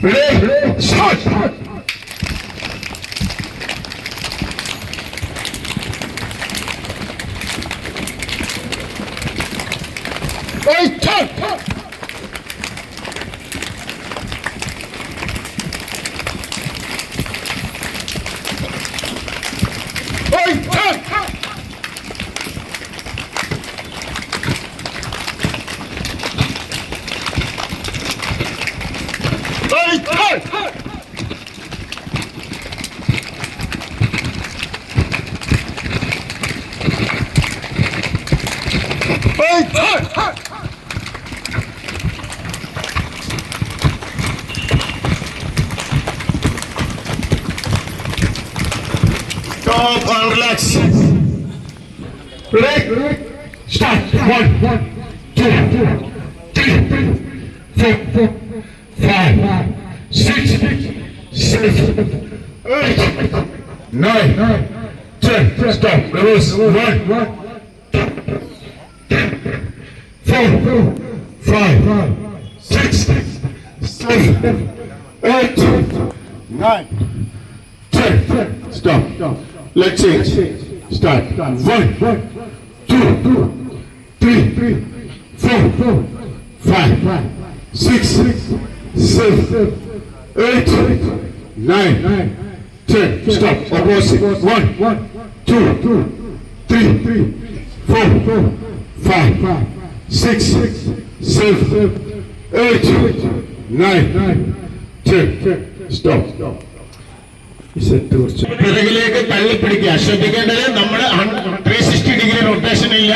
Ready? Start! Right, turn! Right, turn! Right, turn! Right, turn! Stop and relax. Ready? Start. 1, 2, 3, 4, 5, 6, 7, 8, 9, 10. Stop. Reverse. 1, 4, 5, 6, 7, 8, 9, 10. Stop. Let's change. Start. 1, 2, 3, 4, 5, 6, 7, 8, 9, 10. Stop. Opposite. 1, 2, 3, 4, 5, 6, 7, 8, 9, 10. Stop. പിറകിലേക്ക് തള്ളിപ്പിടിക്കുക. ശ്രദ്ധിക്കേണ്ടത് നമ്മൾ 360 degree rotation ഇല്ല,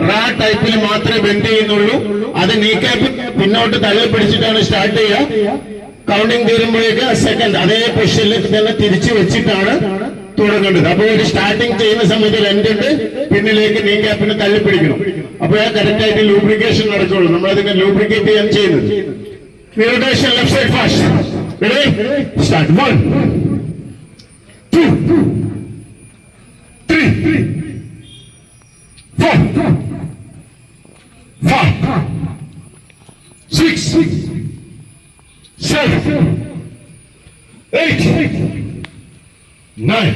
റാ ടൈപ്പിൽ മാത്രമേ bend ചെയ്യുന്നുള്ളൂ. അത് നീക്കാപ്പ് പിന്നോട്ട് തള്ളിപ്പിടിച്ചിട്ടാണ് സ്റ്റാർട്ട് ചെയ്യുക. കൗണ്ടിങ് തീരുമ്പോഴേക്ക് സെക്കൻഡ് അതേ പൊസിഷനിലേക്ക് തന്നെ തിരിച്ചു വെച്ചിട്ടാണ് തുടങ്ങേണ്ടത്. അപ്പോൾ ഒരു സ്റ്റാർട്ടിങ് ചെയ്യുന്ന സമയത്ത് രണ്ടുണ്ട്, പിന്നിലേക്ക് നീക്കാപ്പിന് തള്ളിപ്പിടിക്കണം. അപ്പോഴേ കറക്റ്റ് ആയിട്ട് ലൂബ്രിക്കേഷൻ നടക്കുള്ളൂ. നമ്മളതിനെ ലൂബ്രിക്കേറ്റ് ചെയ്യാൻ ചെയ്യുന്നത്. Rotation left side fast. Ready? Start. 1, 2, 3, 4, 5, 6, 7, 8, 9,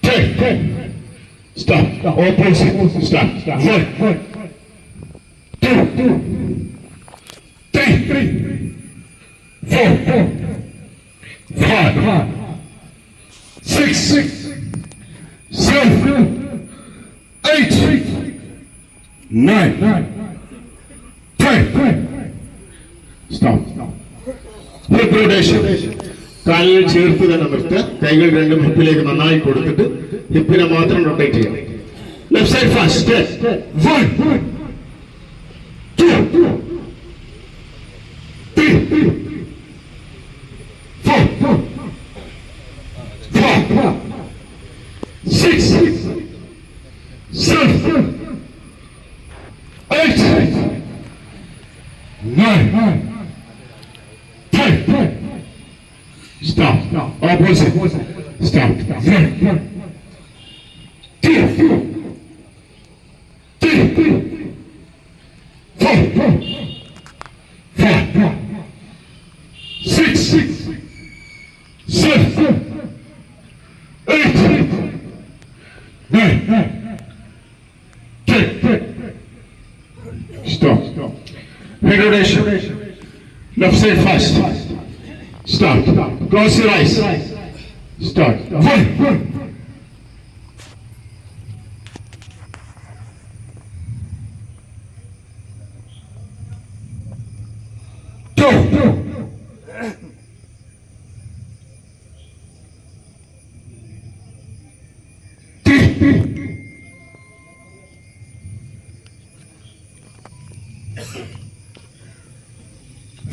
10. Stop. Opposite. Stop. 1, 2, 3, 4, 5, 6, 7, 8, 9, 10. Stop. Hip rotation. കാലുകൾ ചേർത്ത് തന്നെ നിർത്തുക. കൈകൾ രണ്ടും ഹിപ്പിലേക്ക് നന്നായി കൊടുത്തിട്ട് ഹിപ്പിനെ മാത്രം റൊട്ടേറ്റ് ചെയ്യാം. Left side fast. 1, 2, 3, 4, 5, 6, 7, 8, 9, 10. Stop. Opposite. Stop. 1, 2, 3, 4, 5, 6, 7, 8, 9, 10. Stop. Head rotation. Left side fast. Start. Close your eyes. Start. 1, 2, 3,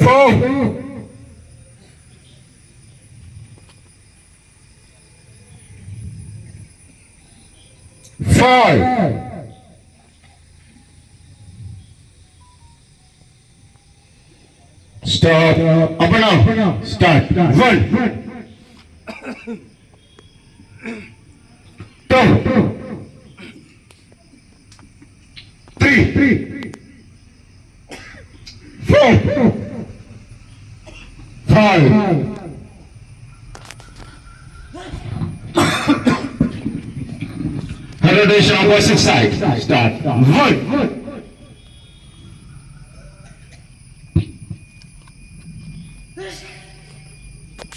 4, 5. Stop. Up and down. Start. 1, 2, 3, 4, 5. Rotation opposite side. Start. 1.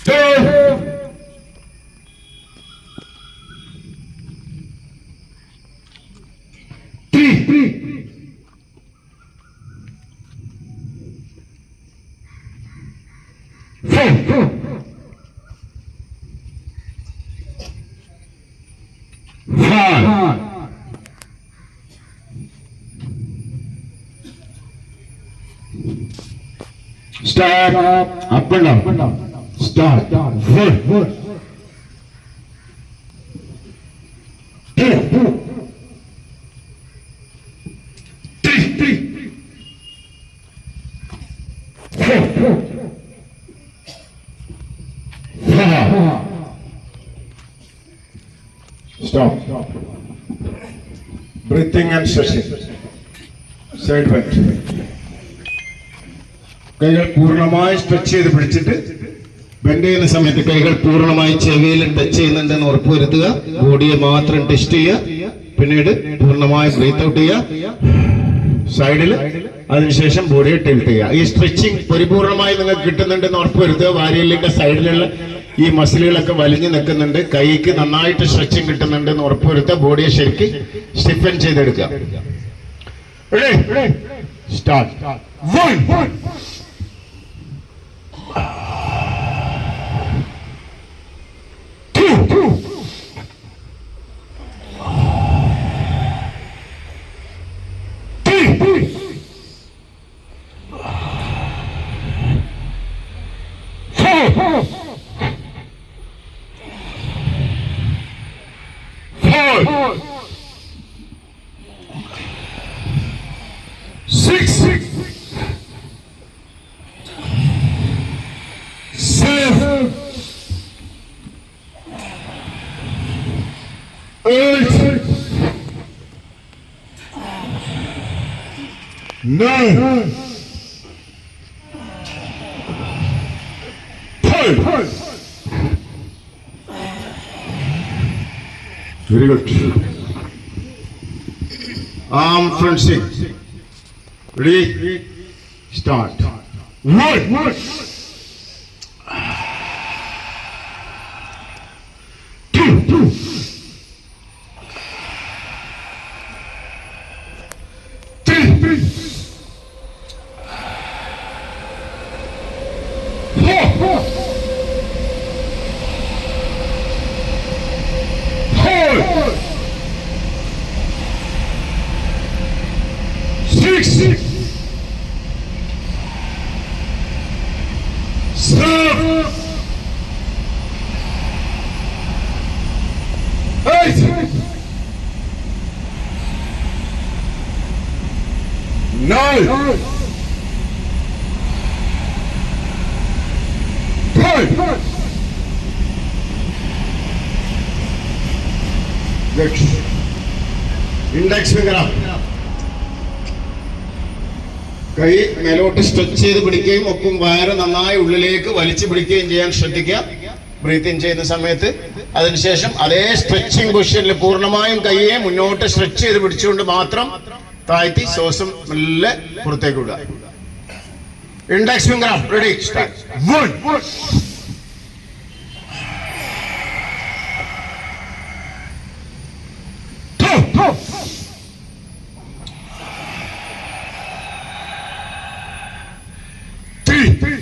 2. 3. 4. 5. 'Stop. Up and down. Start. 1. 2. 3. 4. 5. Stop. Breathing and stretching. Side bend. കൈകൾ പൂർണ്ണമായി stretch ചെയ്ത് പിടിച്ചിട്ട് bend ചെയ്യുന്ന സമയത്ത് കൈകൾ പൂർണ്ണമായി ചെവിയിൽ touch ചെയ്യുന്നുണ്ടെന്ന് ഉറപ്പുവരുത്തുക. ബോഡിയെ മാത്രം ടെസ്റ്റ് ചെയ്യുക. പിന്നീട് പൂർണ്ണമായി ബ്രീത്ത് ഔട്ട് ചെയ്യുക സൈഡിൽ. അതിനുശേഷം ബോഡിയെ ടിൽറ്റ് ചെയ്യുക. ഈ സ്ട്രെച്ചിങ് പരിപൂർണമായി നിങ്ങൾക്ക് കിട്ടുന്നുണ്ടെന്ന് ഉറപ്പുവരുത്തുക. വാരിയലിന്റെ സൈഡിലുള്ള ഈ മസിലുകളൊക്കെ വലിഞ്ഞു നിൽക്കുന്നുണ്ട്. കൈക്ക് നന്നായിട്ട് സ്ട്രെച്ചിങ് കിട്ടുന്നുണ്ടെന്ന് ഉറപ്പുവരുത്തുക. ബോഡിയെ ശരിക്ക് സ്റ്റിഫൻ ചെയ്തെടുക്കുക. Start. 1. 2. 3. 4. 5. 6. 7. 8. 9. 10. Very good. Arm flexing. Ready? Start. 1. 2. 3. 4. 5. 6. 7. 8. 9. 10. Good. Index finger up. കൈ മേലോട്ട് സ്ട്രെച്ച് ചെയ്ത് പിടിക്കുകയും ഒപ്പം വയറ് നന്നായി ഉള്ളിലേക്ക് വലിച്ചു പിടിക്കുകയും ചെയ്യാൻ ശ്രദ്ധിക്കുക ബ്രീത്ത് ഇൻ ചെയ്യുന്ന സമയത്ത്. അതിനുശേഷം അതേ സ്ട്രെച്ചിങ് പൊസിഷനിൽ പൂർണ്ണമായും കൈയെ മുന്നോട്ട് സ്ട്രെച്ച് ചെയ്ത് പിടിച്ചുകൊണ്ട് മാത്രം താഴ്ത്തി ശ്വാസം മെല്ലെ പുറത്തേക്ക് വിടുക. Index finger up. Ready? Start. 1. 2. 3.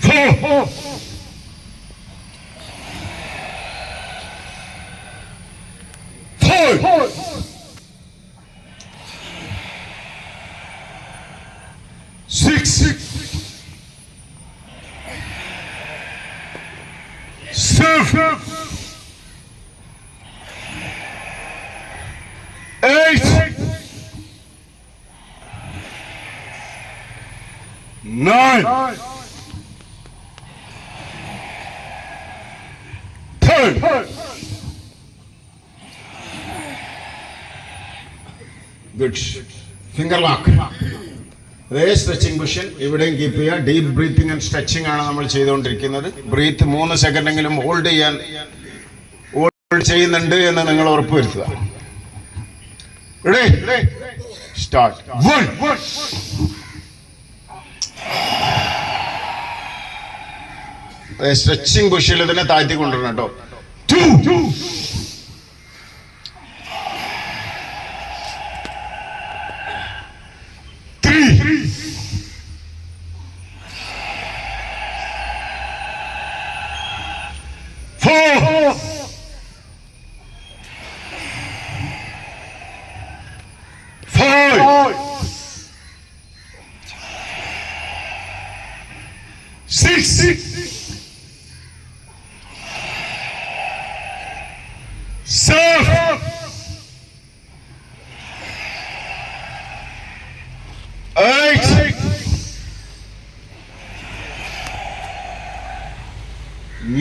4. 5. 6. 7. 8. 9. 10. Good. Finger lock. അതേ സ്ട്രെച്ചിങ് പൊസിഷൻ ഇവിടെയും കീപ്പ് ചെയ്യുക. ഡീപ് ബ്രീത്തിങ് ആൻഡ് സ്ട്രെച്ചിങ് ആണ് നമ്മൾ ചെയ്തുകൊണ്ടിരിക്കുന്നത്. ബ്രീത്ത് 3 സെക്കൻഡെങ്കിലും ഹോൾഡ് ചെയ്യുന്നുണ്ട് എന്ന് നിങ്ങൾ ഉറപ്പുവരുത്തുക. Ready, start. 1 സ്ട്രെച്ചിങ് പൊസിഷനിൽ തന്നെ താഴ്ത്തി കൊണ്ടുവരണം കേട്ടോ. 2 3 4 5 6 7 8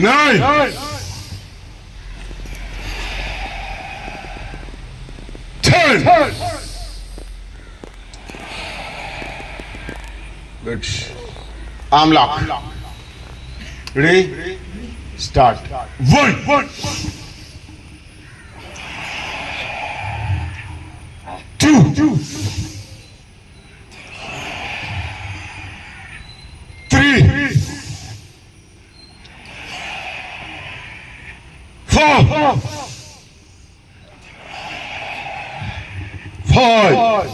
9 10. Good. Arm lock. Ready? Start. 1 2 3 4 5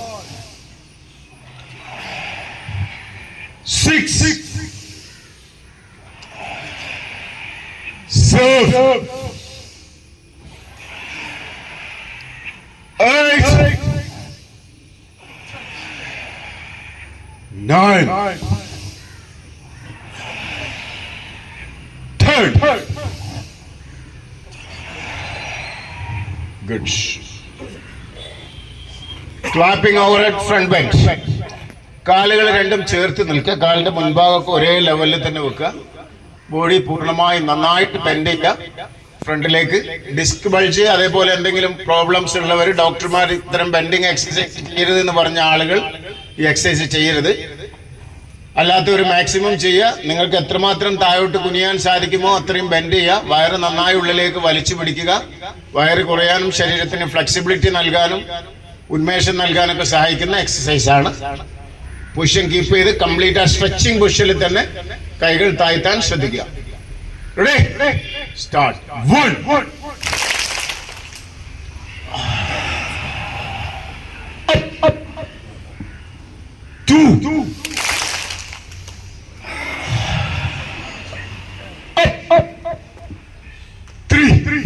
6 7 8 9 10. Good. Clapping overhead front bend. കാലുകൾ രണ്ടും ചേർത്ത് നിൽക്കുക. കാലിന്റെ മുൻഭാഗമൊക്കെ ഒരേ ലെവലിൽ തന്നെ വെക്കുക. ബോഡി പൂർണ്ണമായി നന്നായിട്ട് ബെൻഡ് ചെയ്യുക ഫ്രണ്ടിലേക്ക്. ഡിസ്ക് ബൾജ് അതേപോലെ എന്തെങ്കിലും പ്രോബ്ലംസ് ഉള്ളവർ, ഡോക്ടർമാർ ഇത്തരം ബെൻഡിങ് എക്സസൈസ് ചെയ്യരുത് എന്ന് പറഞ്ഞ ആളുകൾ ഈ എക്സസൈസ് ചെയ്യരുത്. അല്ലാത്തവർ മാക്സിമം ചെയ്യുക. നിങ്ങൾക്ക് എത്രമാത്രം താഴോട്ട് കുനിയാൻ സാധിക്കുമോ അത്രയും ബെൻഡ് ചെയ്യുക. വയറ് നന്നായി ഉള്ളിലേക്ക് വലിച്ചു പിടിക്കുക. വയറ് കുറയാനും ശരീരത്തിന് ഫ്ലെക്സിബിലിറ്റി നൽകാനും ഉന്മേഷം നൽകാനൊക്കെ സഹായിക്കുന്ന എക്സസൈസ് ആണ്. പൊസിഷൻ കീപ്പ് ചെയ്ത് കംപ്ലീറ്റ് ആ സ്ട്രെച്ചിങ് പൊസിഷനിൽ തന്നെ കൈകൾ താഴ്ത്താൻ ശ്രദ്ധിക്കുക. Ready, start. 1 2 3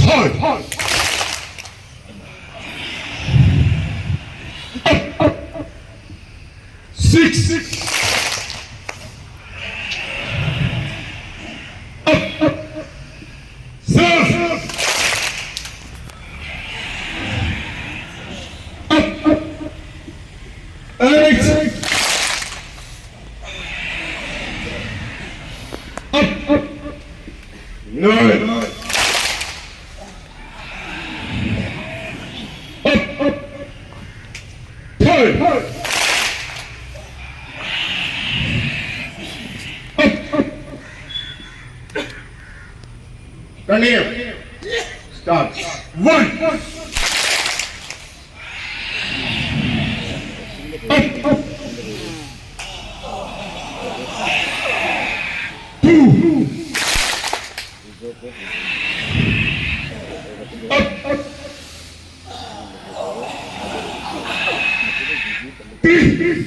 4 5 6 7 8 9 10. Continue. Start. 1 2 3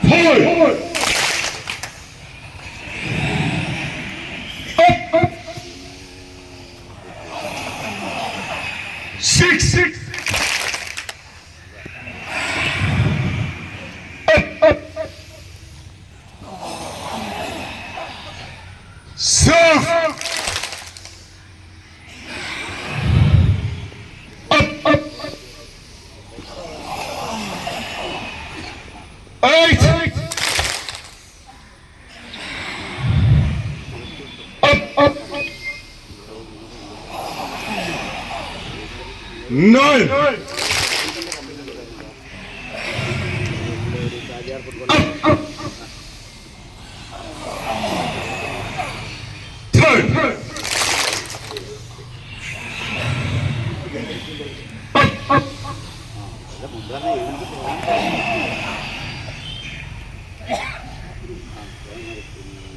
4 5 6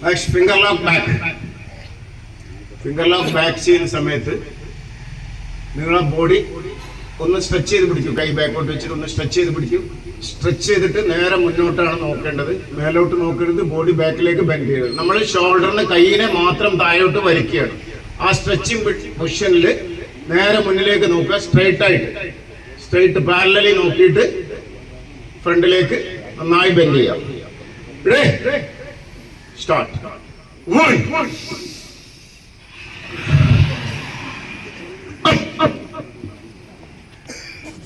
Next, finger lock back. Finger lock back ചെയ്യുന്ന സമയത്ത് നിങ്ങളുടെ ബോഡി ഒന്ന് സ്ട്രെച്ച് ചെയ്ത് പിടിക്കും. കൈ ബാക്കോട്ട് വെച്ചിട്ട് ഒന്ന് സ്ട്രെച്ച് ചെയ്ത് പിടിക്കും. സ്ട്രെച്ച് ചെയ്തിട്ട് നേരെ മുന്നോട്ടാണ് നോക്കേണ്ടത്, മേലോട്ട് നോക്കരുത്. ബോഡി ബാക്കിലേക്ക് ബെൻഡ് ചെയ്യരുത്. നമ്മൾ ഷോൾഡറിന് കൈയിനെ മാത്രം താഴോട്ട് വലിക്കുകയാണ്. ആ സ്ട്രെച്ചിങ് പൊസിഷനിൽ നേരെ മുന്നിലേക്ക് നോക്കുക. സ്ട്രെയിറ്റ് പാരലലി നോക്കിയിട്ട് ഫ്രണ്ടിലേക്ക് നന്നായി ബെൻഡ് ചെയ്യാം. സ്റ്റാർട്ട്. 1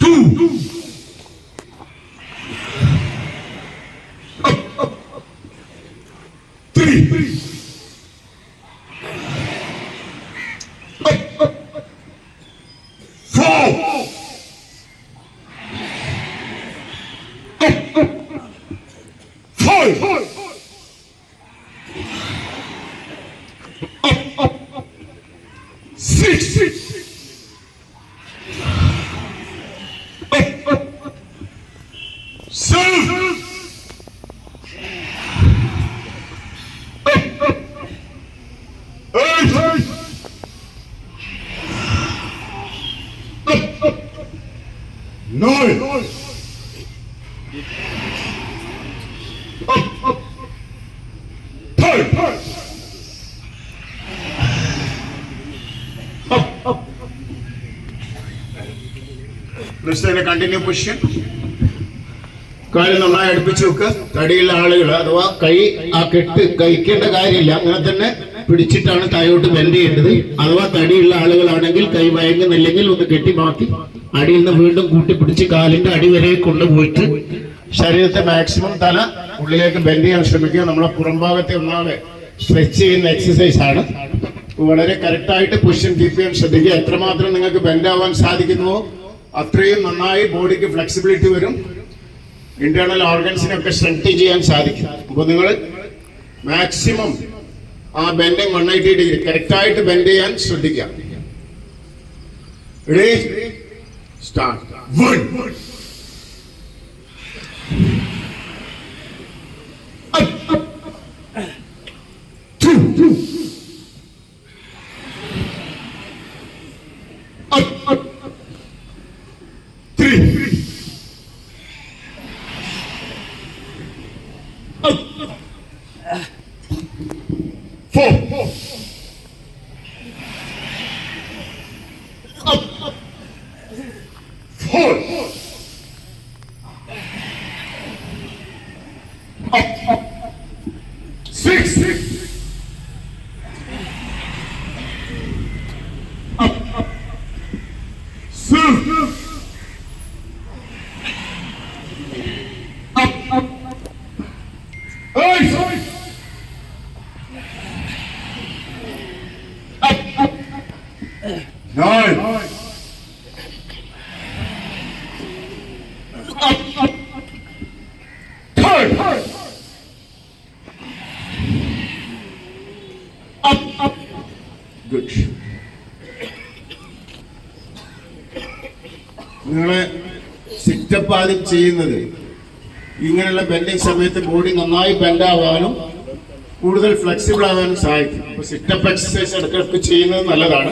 2 3 4 5 6 7 8 9 10 Let's continue position. കാല് നന്നായി അടുപ്പിച്ച് വെക്കുക. തടിയുള്ള ആളുകൾ അഥവാ കൈ ആ കെട്ട് കഴിക്കേണ്ട കാര്യമില്ല, അങ്ങനെ തന്നെ പിടിച്ചിട്ടാണ് താഴോട്ട് ബെൻഡ് ചെയ്യേണ്ടത്. അഥവാ തടിയുള്ള ആളുകളാണെങ്കിൽ കൈ വഴങ്ങുന്നില്ലെങ്കിൽ ഒന്ന് കെട്ടി മാറ്റി അടിയിൽ നിന്ന് വീണ്ടും കൂട്ടിപ്പിടിച്ച് കാലിന്റെ അടി വരെ കൊണ്ടുപോയിട്ട് ശരീരത്തെ മാക്സിമം തല ഉള്ളിലേക്ക് ബെൻഡ് ചെയ്യാൻ ശ്രമിക്കുക. നമ്മളെ പുറംഭാഗത്തെ ഒന്നാമത് സ്ട്രെച്ച് ചെയ്യുന്ന എക്സസൈസ് ആണ്. വളരെ കറക്റ്റായിട്ട് പൊസിഷൻ കീപ്പ് ചെയ്യാൻ ശ്രദ്ധിക്കുക. എത്രമാത്രം നിങ്ങൾക്ക് ബെൻഡ് ആവാൻ സാധിക്കുന്നുവോ അത്രയും നന്നായി ബോഡിക്ക് ഫ്ലെക്സിബിലിറ്റി വരും. ഇന്റേണൽ ഓർഗൻസിനൊക്കെ സ്ട്രെങ്ത് ചെയ്യാൻ സാധിക്കും. അപ്പോൾ നിങ്ങൾ മാക്സിമം ആ ബെൻഡിങ് 180 ഡിഗ്രി കറക്റ്റായിട്ട് ബെൻഡ് ചെയ്യാൻ ശ്രദ്ധിക്കുക. Ready, start. 1 2 3 4 6 7 9 Good. നിങ്ങളെ സിറ്റപ്പ് ആദ്യം ചെയ്യുന്നത് ഇങ്ങനെയുള്ള ബെൻഡിങ് സമയത്ത് ബോഡി നന്നായി ബെൻഡ് ആവാനും കൂടുതൽ ഫ്ലെക്സിബിൾ ആവാനും സഹായിക്കും. അപ്പൊ സിറ്റപ്പ് എക്സസൈസ് ഇടയ്ക്കിടയ്ക്ക് ചെയ്യുന്നത് നല്ലതാണ്.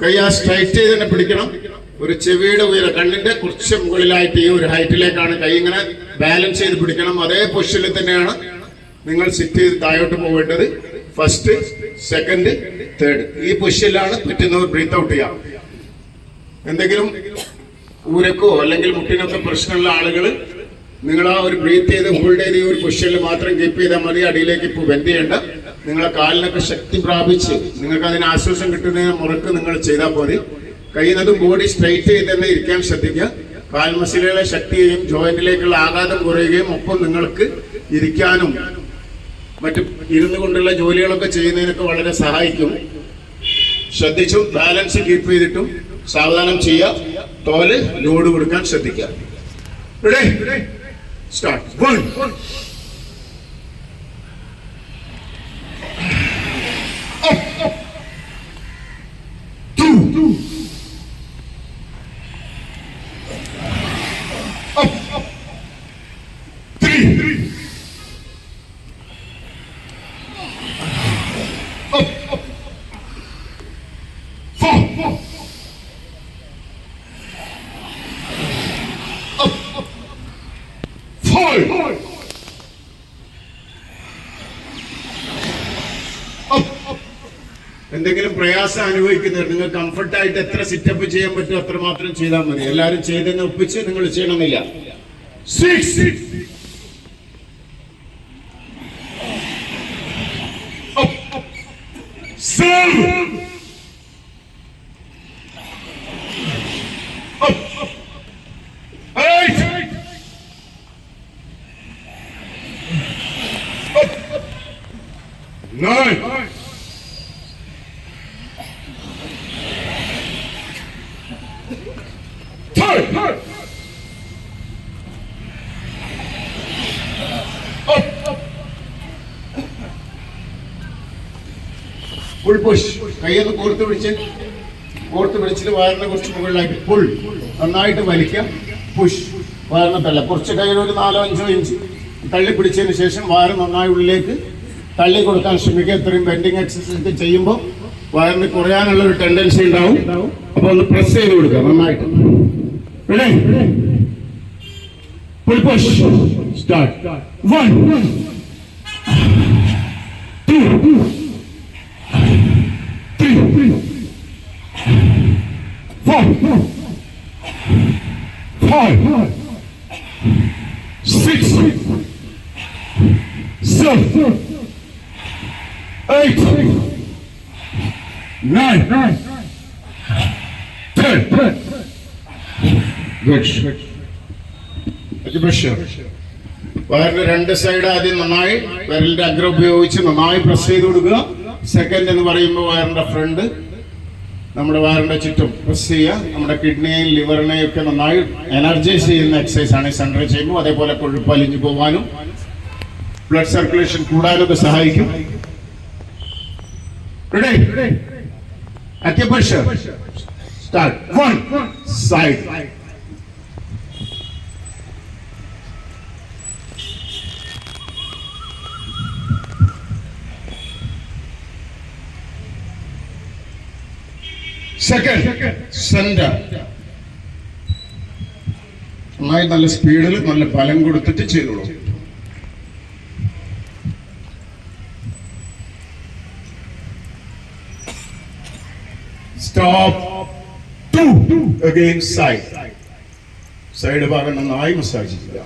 കൈ ആ സ്ട്രൈറ്റ് ചെയ്ത് തന്നെ പിടിക്കണം. ഒരു ചെവിയുടെ ഉയരം കണ്ണിന്റെ കുറച്ച് മുകളിലായിട്ട് ഈ ഒരു ഹൈറ്റിലേക്കാണ് കൈ ഇങ്ങനെ ബാലൻസ് ചെയ്ത് പിടിക്കണം. അതേ പൊസിഷനിൽ തന്നെയാണ് നിങ്ങൾ സിറ്റ് ചെയ്ത് താഴോട്ട് പോവേണ്ടത്. ഫസ്റ്റ്, സെക്കൻഡ്, തേർഡ് ഈ പൊസിഷനിലാണ് പറ്റുന്നവർ ബ്രീത്ത് ഔട്ട് ചെയ്യാം. എന്തെങ്കിലും ഊരക്കോ അല്ലെങ്കിൽ മുട്ടിനൊക്കെ പ്രശ്നമുള്ള ആളുകൾ നിങ്ങൾ ആ ഒരു ബ്രീത്ത് ചെയ്ത് ഹോൾഡ് ചെയ്ത് ഈ ഒരു പൊസിഷനിൽ മാത്രം കീപ്പ് ചെയ്താൽ മതി. അടിയിലേക്ക് ഇപ്പോൾ ബെൻഡ് ചെയ്യേണ്ട. നിങ്ങളെ കാലിനൊക്കെ ശക്തി പ്രാപിച്ച് നിങ്ങൾക്ക് അതിന് ആശ്വാസം കിട്ടുന്നതിന് മുറക്ക് നിങ്ങൾ ചെയ്താൽ മതി. കഴിയുന്നതും ബോഡി സ്ട്രൈറ്റ് ചെയ്ത് തന്നെ ഇരിക്കാൻ ശ്രദ്ധിക്കുക. കാൽ മസിലുകളെ ശക്തിയെയും ജോയിന്റിലേക്കുള്ള ആഘാതം കുറയുകയും ഒപ്പം നിങ്ങൾക്ക് ഇരിക്കാനും മറ്റു ഇരുന്നു കൊണ്ടുള്ള ജോലികളൊക്കെ ചെയ്യുന്നതിനൊക്കെ വളരെ സഹായിക്കും. ശ്രദ്ധിച്ചും ബാലൻസ് കീപ്പ് ചെയ്തിട്ടും സാവധാനം ചെയ്യുക. തോല് ലോഡ് കൊടുക്കാൻ ശ്രദ്ധിക്കുക. Ready, start. 1 up 2 up 3 up 4 up 5 എന്തെങ്കിലും പ്രയാസം അനുഭവിക്കുന്നവർ നിങ്ങൾ കംഫർട്ടായിട്ട് എത്ര സിറ്റപ്പ് ചെയ്യാൻ പറ്റും അത്ര മാത്രം ചെയ്താൽ മതി. എല്ലാവരും ചെയ്തെന്ന് ഒപ്പിച്ച് നിങ്ങൾ ചെയ്യണമെന്നില്ല. 6 7 8 9 ഫുൾ പുഷ്. കൈയൊന്ന് കോർത്ത് പിടിച്ചിട്ട് വയറിനെ കുറച്ച് മുകളിലാക്കി ഫുൾ നന്നായിട്ട് വലിക്കാം. പുഷ്, വയറിനെ തള്ള. കുറച്ച് കയ്യിൽ ഒരു 4-5 ഇഞ്ച് തള്ളി പിടിച്ചതിന് ശേഷം വയറ് നന്നായി ഉള്ളിലേക്ക് തള്ളി കൊടുക്കാൻ ശ്രമിക്കുക. ഇത്രയും ബെൻഡിങ് എക്സസൈസ് ചെയ്യുമ്പോൾ വയറിന് കുറയാനുള്ള ഒരു ടെൻഡൻസി ഉണ്ടാവും. അപ്പൊ ഒന്ന് പ്രസ് ചെയ്ത് കൊടുക്കുക നന്നായിട്ട്. Full push. സ്റ്റാർട്ട്. 1 2 3 4 5 6 7 8 9 10 Good. വയറിന്റെ 2 സൈഡ് ആദ്യം നന്നായി വിരലിന്റെ അഗ്രം ഉപയോഗിച്ച് നന്നായി പ്രസ് ചെയ്ത് കൊടുക്കുക. സെക്കൻഡ് എന്ന് പറയുമ്പോൾ വയറിന്റെ ഫ്രണ്ട് നമ്മുടെ വയറിന്റെ ചുറ്റും പ്രസ് ചെയ്യുക. നമ്മുടെ കിഡ്നിയെയും ലിവറിനെയും ഒക്കെ നന്നായി എനർജൈസ് ചെയ്യുന്ന എക്സസൈസ് ആണ്. സെൻട്രൽ ചെയ്യുമ്പോൾ അതേപോലെ കൊഴുപ്പ് അലിഞ്ഞു പോകാനും ബ്ലഡ് സർക്കുലേഷൻ കൂടാനും ഇത് സഹായിക്കും. Acupressure. Start. 1 side. Second, center. നന്നായി നല്ല സ്പീഡിൽ നല്ല ബലം കൊടുത്തിട്ട് ചെയ്തോളൂ. Stop. 2 again side. സൈഡ് ഭാഗം നന്നായി മസാജ് ചെയ്യുക.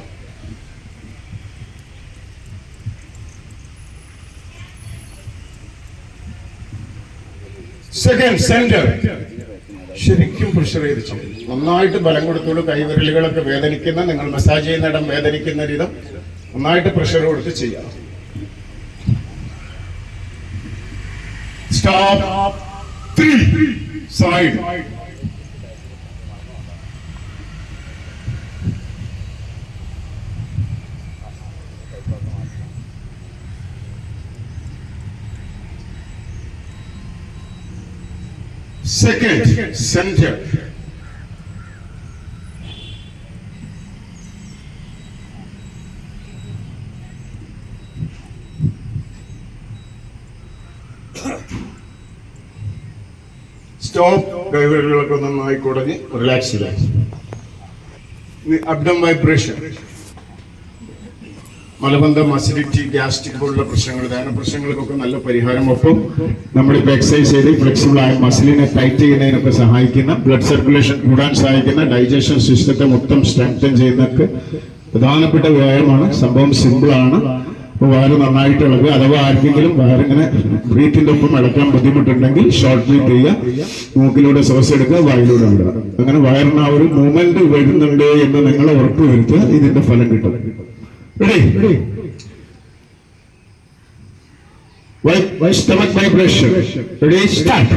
Second centre. ശരിക്കും പ്രഷർ ചെയ്ത് ചെയ്യും. നന്നായിട്ട് ബലം കൊടുത്തോളൂ. കൈവിരലുകളൊക്കെ വേദനിക്കുന്ന, നിങ്ങൾ മസാജ് ചെയ്യുന്ന ഇടം വേദനിക്കുന്ന വിധം നന്നായിട്ട് പ്രഷർ കൊടുത്ത് ചെയ്യാം. Stop. 3 side. Second, center. Stop. കൈവിരലുകളൊക്കെ നന്നായി കുടഞ്ഞ് റിലാക്സ് ചെയ്യാം. അബ്ഡം വൈബ്രേഷൻ. മലബന്ധം, അസിഡിറ്റി, ഗ്യാസ്ട്രിക് പോലുള്ള പ്രശ്നങ്ങൾ, ദഹന പ്രശ്നങ്ങൾക്കൊക്കെ നല്ല പരിഹാരം. ഒപ്പം നമ്മളിപ്പോൾ എക്സസൈസ് ചെയ്ത് ഫ്ലെക്സിബിൾ ആയ മസിലിനെ ടൈറ്റ് ചെയ്യുന്നതിനൊക്കെ സഹായിക്കുന്ന, ബ്ലഡ് സർക്കുലേഷൻ കൂടാൻ സഹായിക്കുന്ന, ഡൈജഷൻ സിസ്റ്റത്തെ മൊത്തം സ്ട്രെങ്തൻ ചെയ്യുന്നതൊക്കെ പ്രധാനപ്പെട്ട വ്യായാമമാണ്. സംഭവം സിമ്പിളാണ്. അപ്പോൾ വയറ് നന്നായിട്ട് ഇളകുക. അഥവാ ആർക്കെങ്കിലും വയറിങ്ങനെ ബ്രീത്തിന്റെ ഒപ്പം ഇളക്കാൻ ബുദ്ധിമുട്ടുണ്ടെങ്കിൽ ഷോർട്ട് ബ്രീത്ത് ചെയ്യുക. മൂക്കിലൂടെ ശ്വാസം എടുക്കുക, വായിലൂടെ വിടുക. അങ്ങനെ വയറിന് ആ ഒരു മൂവ്മെന്റ് വരുന്നുണ്ട് എന്ന് നിങ്ങൾ ഉറപ്പ് വരുത്തുക. ഇതിന്റെ ഫലം കിട്ടും. Ready? Stomach vibration. Ready? Start.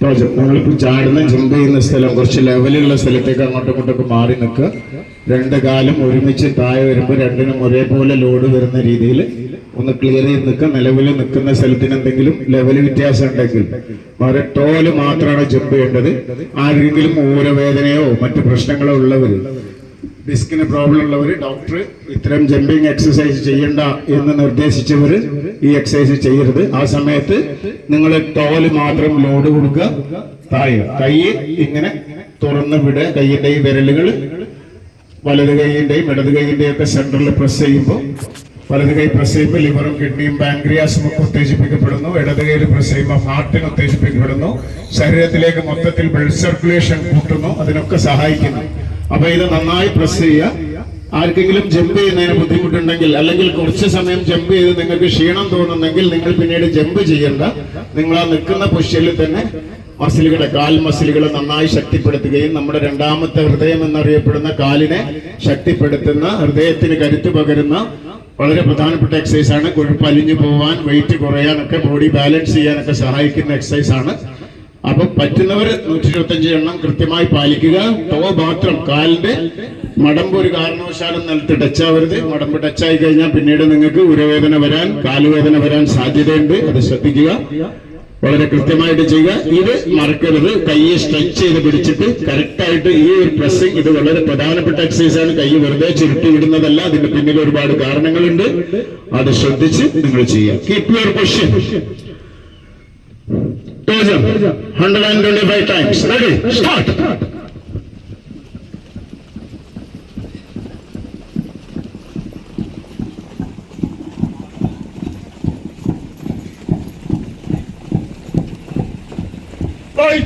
ടോജം, നിങ്ങളിപ്പോൾ ചാടുന്ന ജമ്പ് ചെയ്യുന്ന സ്ഥലം കുറച്ച് ലെവലുള്ള സ്ഥലത്തേക്ക് അങ്ങോട്ടും ഇങ്ങോട്ടൊക്കെ മാറി നിൽക്കുക. രണ്ട് കാലും ഒരുമിച്ച് താഴെ വരുമ്പോൾ രണ്ടിനും ഒരേപോലെ ലോഡ് വരുന്ന രീതിയിൽ ഒന്ന് ക്ലിയർ ചെയ്ത് നിൽക്കുക. നിലവിൽ നിൽക്കുന്ന സ്ഥലത്തിന് എന്തെങ്കിലും ലെവൽ വ്യത്യാസം ഉണ്ടെങ്കിൽ ടോല് മാത്രമാണ് ജമ്പ് ചെയ്യേണ്ടത്. ആർക്കെങ്കിലും ഊരവേദനയോ മറ്റു പ്രശ്നങ്ങളോ ഉള്ളവർ, ഡിസ്കിന് പ്രോബ്ലം ഉള്ളവർ, ഡോക്ടർ ഇത്തരം ജമ്പിങ് എക്സസൈസ് ചെയ്യണ്ട എന്ന് നിർദ്ദേശിച്ചവർ ഈ എക്സസൈസ് ചെയ്യരുത്. ആ സമയത്ത് നിങ്ങൾ ടോല് മാത്രം ലോഡ് കൊടുക്കുക. താഴെ കൈ ഇങ്ങനെ തുറന്ന് വിടുക. കൈയിന്റെ ഈ വിരലുകൾ വലത് കൈയിന്റെയും ഇടത് കൈയിന്റെയും ഒക്കെ സെന്ററിൽ പ്രസ് ചെയ്യുമ്പോൾ, വലത് കൈ പ്രസ് ചെയ്യുമ്പോൾ ലിവറും കിഡ്നിയും പാൻക്രിയാസും ഒക്കെ ഉത്തേജിപ്പിക്കപ്പെടുന്നു. ഇടത് കൈയിൽ പ്രസ് ചെയ്യുമ്പോൾ ഹാർട്ടിന് ഉത്തേജിപ്പിക്കപ്പെടുന്നു. ശരീരത്തിലേക്ക് മൊത്തത്തിൽ ബ്ലഡ് സർക്കുലേഷൻ കൂട്ടുന്നു. അതിനൊക്കെ സഹായിക്കുന്നു. അപ്പൊ ഇത് നന്നായി പ്രസ് ചെയ്യുക. ആർക്കെങ്കിലും ജമ്പ് ചെയ്യുന്നതിന് ബുദ്ധിമുട്ടുണ്ടെങ്കിൽ, അല്ലെങ്കിൽ കുറച്ച് സമയം ജമ്പ് ചെയ്ത് നിങ്ങൾക്ക് ക്ഷീണം തോന്നുന്നെങ്കിൽ നിങ്ങൾ പിന്നീട് ജമ്പ് ചെയ്യണ്ട. നിങ്ങൾ ആ നിൽക്കുന്ന പൊസിഷനിൽ തന്നെ മസിലുകളെ, കാൽ മസിലുകളെ നന്നായി ശക്തിപ്പെടുത്തുകയും നമ്മുടെ രണ്ടാമത്തെ ഹൃദയം എന്നറിയപ്പെടുന്ന കാലിനെ ശക്തിപ്പെടുത്തുന്ന, ഹൃദയത്തിന് കരുത്ത് പകരുന്ന വളരെ പ്രധാനപ്പെട്ട എക്സസൈസ് ആണ്. കൊഴുപ്പ് അലിഞ്ഞു പോവാൻ, വെയിറ്റ് കുറയാനൊക്കെ, ബോഡി ബാലൻസ് ചെയ്യാനൊക്കെ സഹായിക്കുന്ന എക്സസൈസ് ആണ്. അപ്പൊ പറ്റുന്നവർ 125 എണ്ണം കൃത്യമായി പാലിക്കുക. ടോ മാത്രം, കാലിന്റെ മടമ്പ് ഒരു കാരണവശാലും നിലത്ത് ടച്ച് ആവരുത്. മടമ്പ് ടച്ചായി കഴിഞ്ഞാൽ പിന്നീട് നിങ്ങൾക്ക് ഉരവേദന വരാൻ, കാലുവേദന വരാൻ സാധ്യതയുണ്ട്. അത് ശ്രദ്ധിക്കുക. വളരെ കൃത്യമായിട്ട് ചെയ്യുക. ഇത് മറക്കരുത്. കൈ സ്ട്രെച്ച് ചെയ്ത് പിടിച്ചിട്ട് കറക്റ്റായിട്ട് ഈ ഒരു പ്രസ്സിംഗ്, ഇത് വളരെ പ്രധാനപ്പെട്ട എക്സസൈസ് ആണ്. കൈ വെറുതെ ചുരുട്ടി വിടുന്നതല്ല. അതിന്റെ പിന്നിൽ ഒരുപാട് കാരണങ്ങളുണ്ട്. അത് ശ്രദ്ധിച്ച് നിങ്ങൾ ചെയ്യുക. Keep your position. 125 times. Ready? Start. Right.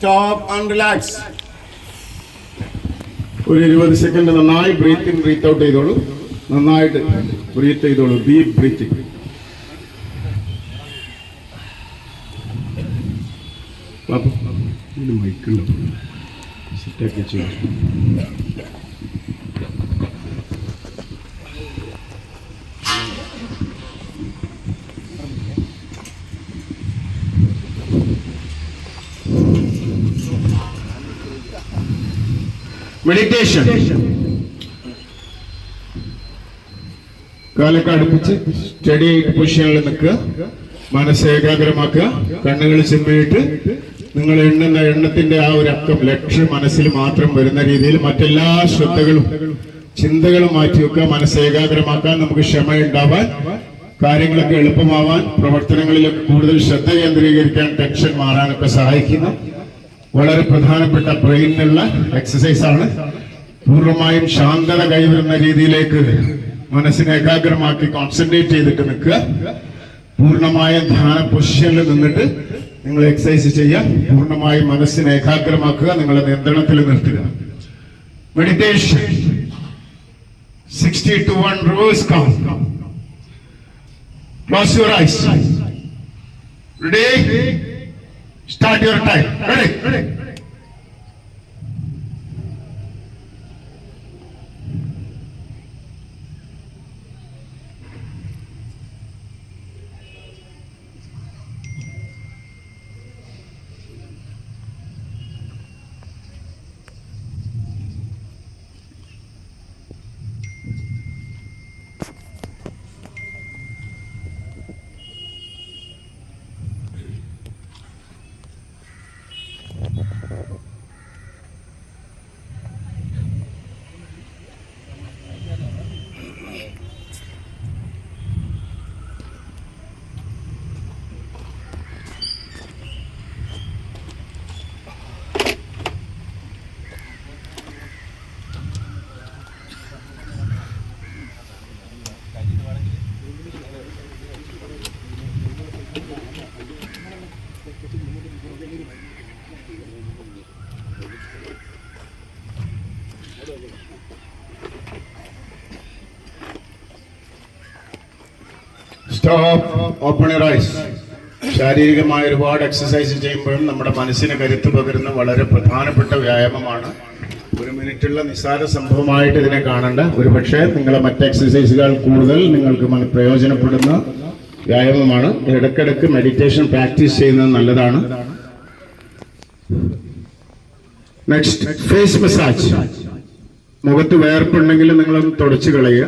Stop and relax. ഒരു 20 സെക്കൻഡ് നന്നായി ബ്രീത്ത് ഇൻ ബ്രീത്ത് ഔട്ട് ചെയ്തോളൂ. നന്നായിട്ട് ബ്രീത്ത് ചെയ്തോളൂ. Deep breathing. മൈക്കുണ്ടോ? സെറ്റാക്കി ചെയ്യും. മെഡിറ്റേഷൻ. കാലൊക്കെ അടുപ്പിച്ച് സ്റ്റഡി ആയിട്ട് പൊസിഷനിൽ നിൽക്കുക. മനസ്സ് ഏകാഗ്രമാക്കുക. കണ്ണുകൾ ചിമ്മിയിട്ട് നിങ്ങൾ എണ്ണുന്ന എണ്ണത്തിന്റെ ആ ഒരു അക്കം, ലക്ഷ്യം മനസ്സിൽ മാത്രം വരുന്ന രീതിയിൽ മറ്റെല്ലാ ശ്രദ്ധകളും ചിന്തകളും മാറ്റിവെക്കുക. മനസ്സ് ഏകാഗ്രമാക്കാൻ, നമുക്ക് ക്ഷമയുണ്ടാവാൻ, കാര്യങ്ങളൊക്കെ എളുപ്പമാവാൻ, പ്രവർത്തനങ്ങളിലൊക്കെ കൂടുതൽ ശ്രദ്ധ കേന്ദ്രീകരിക്കാൻ, ടെൻഷൻ മാറാനൊക്കെ സഹായിക്കുന്ന വളരെ പ്രധാനപ്പെട്ട ബ്രെയിനിനുള്ള എക്സസൈസ് ആണ്. പൂർണ്ണമായും ശാന്തത കൈവരുന്ന രീതിയിലേക്ക് മനസ്സിനെ ഏകാഗ്രമാക്കി കോൺസെൻട്രേറ്റ് ചെയ്തിട്ട് നിൽക്കുക. പൂർണ്ണമായ ധ്യാന പൊസിഷനിൽ നിന്നിട്ട് നിങ്ങൾ എക്സസൈസ് ചെയ്യുക. പൂർണ്ണമായും മനസ്സിനെ ഏകാഗ്രമാക്കുക. നിങ്ങളെ നിയന്ത്രണത്തിൽ നിർത്തുക. Meditation. 60 to 1 reverse count. Close your eyes. Ready? Start your time. Ready? Stop. Open your eyes. ശാരീരികമായ ഒരുപാട് എക്സസൈസ് ചെയ്യുമ്പോഴും നമ്മുടെ മനസ്സിന് കരുത്ത് പകരുന്ന വളരെ പ്രധാനപ്പെട്ട വ്യായാമമാണ്. ഒരു മിനിറ്റുള്ള നിസ്സാര സംഭവമായിട്ട് ഇതിനെ കാണണ്ട. ഒരുപക്ഷെ നിങ്ങളെ മറ്റ് എക്സസൈസുകൾ കൂടുതൽ നിങ്ങൾക്ക് പ്രയോജനപ്പെടുന്ന വ്യായാമമാണ്. ഇടയ്ക്കിടയ്ക്ക് മെഡിറ്റേഷൻ പ്രാക്ടീസ് ചെയ്യുന്നത് നല്ലതാണ്. Next, face massage. മുഖത്ത് വേർപ്പുണ്ടെങ്കിൽ നിങ്ങളൊന്ന് തുടച്ചു കളയുക.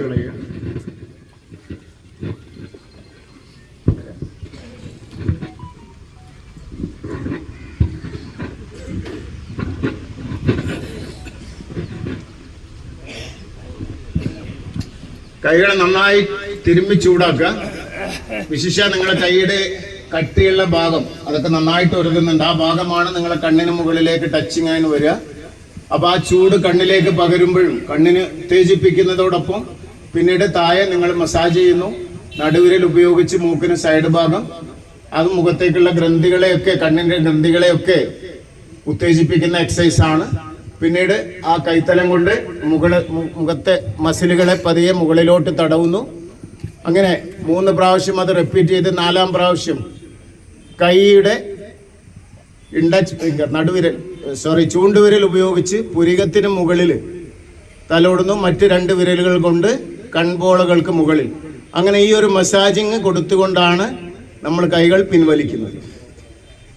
കൈകളെ നന്നായി തിരുമ്മി ചൂടാക്കുക. വിശേഷ നിങ്ങളുടെ കൈയുടെ കട്ടിയുള്ള ഭാഗം അതൊക്കെ നന്നായിട്ട് ഒരുങ്ങുന്നുണ്ട്. ആ ഭാഗമാണ് നിങ്ങളെ കണ്ണിന് മുകളിലേക്ക് ടച്ചിങ് ആയി വരിക. അപ്പൊ ആ ചൂട് കണ്ണിലേക്ക് പകരുമ്പോഴും കണ്ണിന് ഉത്തേജിപ്പിക്കുന്നതോടൊപ്പം പിന്നീട് താഴെ നിങ്ങൾ മസാജ് ചെയ്യുന്നു. നടുവിരൽ ഉപയോഗിച്ച് മൂക്കിന് സൈഡ് ഭാഗം, അത് മുഖത്തേക്കുള്ള ഗ്രന്ഥികളെയൊക്കെ, കണ്ണിന്റെ ഗ്രന്ഥികളെയൊക്കെ ഉത്തേജിപ്പിക്കുന്ന എക്സസൈസ് ആണ്. പിന്നീട് ആ കൈത്തലം കൊണ്ട് മുഖത്തെ മസിലുകളെ പതിയെ മുകളിലോട്ട് തടവുന്നു. അങ്ങനെ 3 പ്രാവശ്യം അത് റിപ്പീറ്റ് ചെയ്ത് 4ാം പ്രാവശ്യം കൈയുടെ ചൂണ്ടുവിരൽ ഉപയോഗിച്ച് പുരികത്തിന് മുകളിൽ തലോടുന്നു. മറ്റ് 2 വിരലുകൾ കൊണ്ട് കൺപോളകൾക്ക് മുകളിൽ. അങ്ങനെ ഈ ഒരു മസാജിങ് കൊടുത്തുകൊണ്ടാണ് നമ്മൾ കൈകൾ പിൻവലിക്കുന്നത്.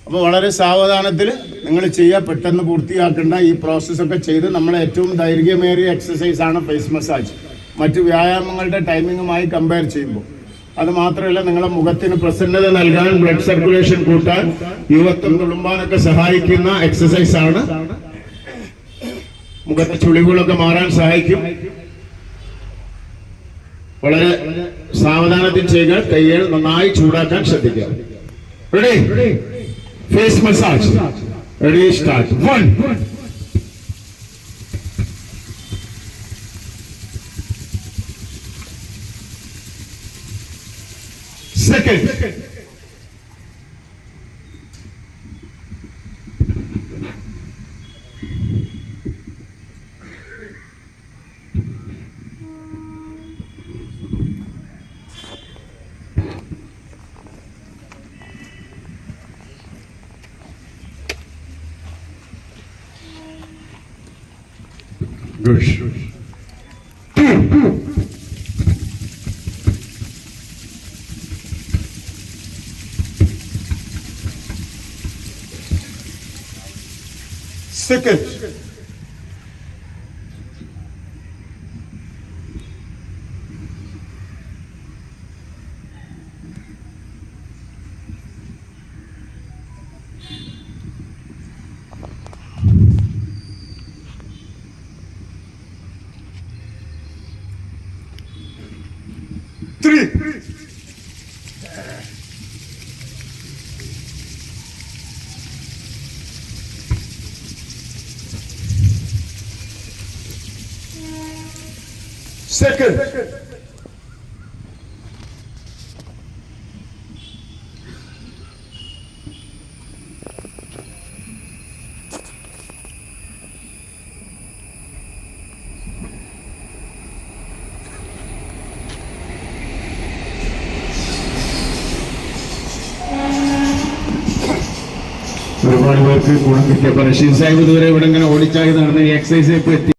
അപ്പോൾ വളരെ സാവധാനത്തിൽ നിങ്ങൾ ചെയ്യുക. പെട്ടെന്ന് പൂർത്തിയാക്കേണ്ട ഈ പ്രോസസ്സൊക്കെ ചെയ്ത് നമ്മളെ ഏറ്റവും ദൈർഘ്യമേറിയ എക്സസൈസാണ് ഫേസ് മസാജ് മറ്റു വ്യായാമങ്ങളുടെ ടൈമിങ്ങുമായി കമ്പയർ ചെയ്യുമ്പോൾ. അത് മാത്രമല്ല, നിങ്ങളെ മുഖത്തിന് പ്രസന്നത നൽകാൻ, ബ്ലഡ് സർക്കുലേഷൻ കൂട്ടാൻ, യുവത്വം തുളുമ്പാനൊക്കെ സഹായിക്കുന്ന എക്സസൈസ് ആണ്. മുഖത്തെ ചുളിവുകളൊക്കെ മാറാൻ സഹായിക്കും. വളരെ സാവധാനത്തിൽ ചെയ്യുക. കൈകൾ നന്നായി ചൂടാക്കാൻ ശ്രദ്ധിക്കുക. Ready? Face massage. Ready, start. 1 second. 2 second. 3 second. ഒരുപാട് പേർക്ക് ഗുണം കിട്ടിയ പറശ്ശിൻ സാഹിബ് ഇതുവരെ ഇവിടെ ഇങ്ങനെ ഓടിച്ചായി നടന്ന ഈ എക്സസൈസ്